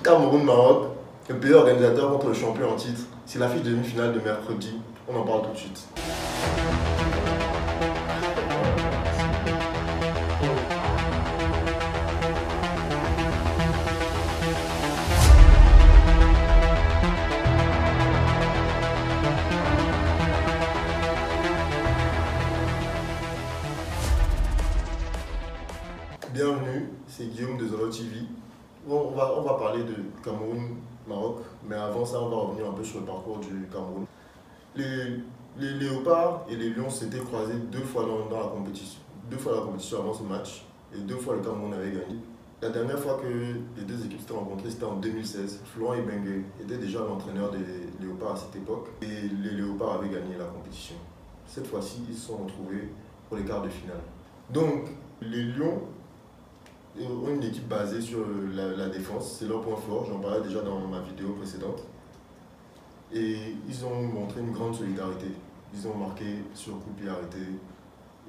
Cameroun-Maroc, le pays organisateur contre le champion en titre. C'est l'affiche de demi-finale de mercredi. On en parle tout de suite. Bienvenue, c'est Guillaume de Zolo TV. Bon, on va parler de Cameroun-Maroc, mais avant ça, on va revenir un peu sur le parcours du Cameroun. Les Léopards et les Lions s'étaient croisés deux fois dans la compétition. Deux fois la compétition avant ce match, et deux fois le Cameroun avait gagné. La dernière fois que les deux équipes s'étaient rencontrées, c'était en 2016. Florent Ibenge était déjà l'entraîneur des Léopards à cette époque, et les Léopards avaient gagné la compétition. Cette fois-ci, ils se sont retrouvés pour les quarts de finale. Donc, les Lions ont une équipe basée sur la défense, c'est leur point fort, j'en parlais déjà dans ma vidéo précédente. Et ils ont montré une grande solidarité. Ils ont marqué sur coup de pied arrêté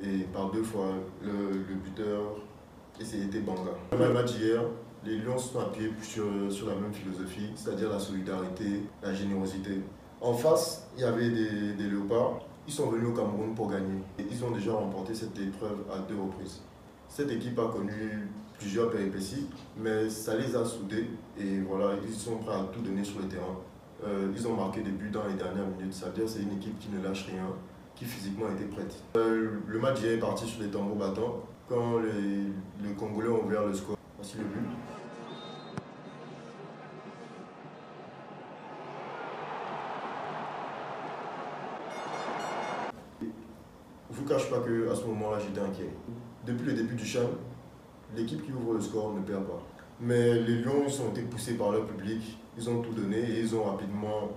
et par deux fois le buteur, et c'était Banga. Le match d'hier, les Lions se sont appuyés sur la même philosophie, c'est-à-dire la solidarité, la générosité. En face, il y avait des Léopards, ils sont venus au Cameroun pour gagner. Et ils ont déjà remporté cette épreuve à 2 reprises. Cette équipe a connu plusieurs péripéties, mais ça les a soudés et voilà, ils sont prêts à tout donner sur le terrain. Ils ont marqué des buts dans les dernières minutes, c'est-à-dire c'est une équipe qui ne lâche rien, qui physiquement était prête. Le match est parti sur les tambours battants quand les Congolais ont ouvert le score. Voici le but. Je ne vous cache pas qu'à ce moment-là, j'étais inquiet. Depuis le début du CHAN, l'équipe qui ouvre le score ne perd pas. Mais les Lions, ils ont été poussés par leur public, ils ont tout donné et ils ont rapidement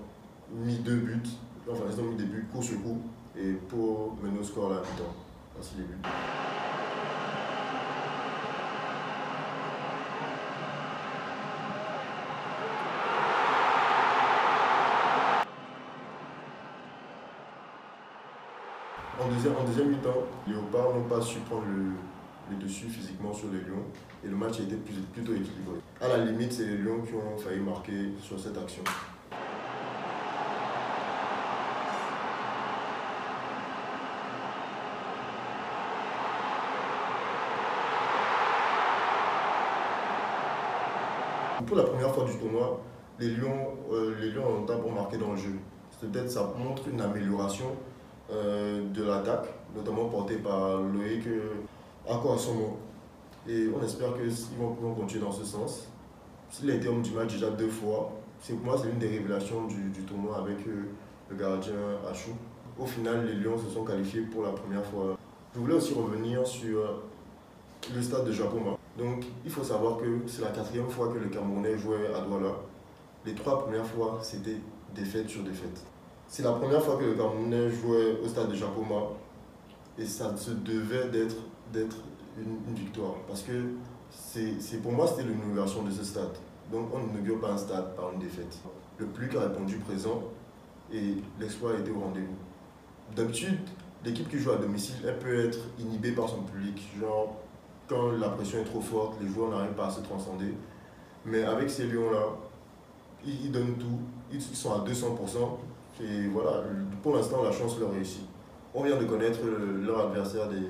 mis 2 buts. Enfin, ils ont mis des buts coup sur coup et pour mener au score à la mi-temps. Voici les buts. En deuxième mi-temps, les Léopards n'ont pas su prendre le dessus physiquement sur les Lions et le match a été plutôt équilibré. À la limite, c'est les Lions qui ont failli marquer sur cette action. Pour la première fois du tournoi, les Lions ont un pour marquer dans le jeu. Peut-être ça montre une amélioration de l'attaque, notamment portée par Loïc Akosombo. Et on espère qu'ils vont continuer dans ce sens. S'il a été homme du match déjà 2 fois, pour moi c'est l'une des révélations du tournoi avec le gardien Achou. Au final, les Lions se sont qualifiés pour la première fois. Je voulais aussi revenir sur le stade de Japoma. Donc il faut savoir que c'est la 4e fois que le Camerounais jouait à Douala. Les 3 premières fois, c'était défaite sur défaite. C'est la première fois que le Camerounais jouait au stade de Japoma et ça se devait d'être une victoire parce que pour moi c'était l'inauguration de ce stade. Donc on n'inaugure pas un stade par une défaite. Le public a répondu présent et l'exploit a été au rendez-vous. D'habitude, l'équipe qui joue à domicile, elle peut être inhibée par son public. Genre, quand la pression est trop forte, les joueurs n'arrivent pas à se transcender. Mais avec ces Lions-là, ils donnent tout, ils sont à 200%. Et voilà, pour l'instant, la chance leur réussit. On vient de connaître leur adversaire des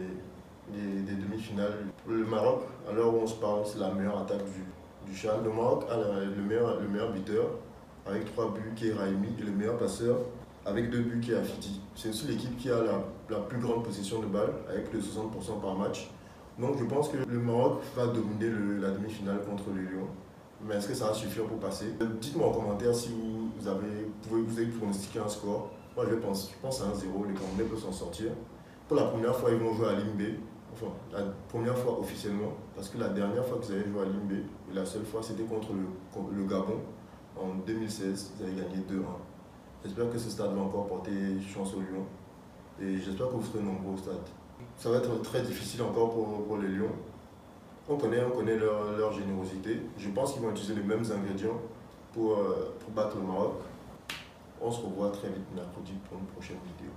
demi-finales. Le Maroc, à l'heure où on se parle, c'est la meilleure attaque du CHAN. Le Maroc a le meilleur buteur avec 3 buts qui est Raimi et le meilleur passeur avec 2 buts qui est Afidi. C'est aussi l'équipe qui a la plus grande possession de balle avec plus de 60% par match. Donc je pense que le Maroc va dominer la demi-finale contre les Lions. Mais est-ce que ça va suffire pour passer? Dites-moi en commentaire si vous avez pronostiqué un score. Moi je pense à 1-0, les Camerounais peuvent s'en sortir. Pour la première fois, ils vont jouer à Limbe. Enfin, la première fois officiellement, parce que la dernière fois que vous avez joué à Limbe, et la seule fois c'était contre le Gabon, en 2016, vous avez gagné 2-1. J'espère que ce stade va encore porter chance aux Lions. Et j'espère que vous serez nombreux au stade. Ça va être très difficile encore pour les Lions. On connaît leur générosité. Je pense qu'ils vont utiliser les mêmes ingrédients pour battre le Maroc. On se revoit très vite mercredi pour une prochaine vidéo.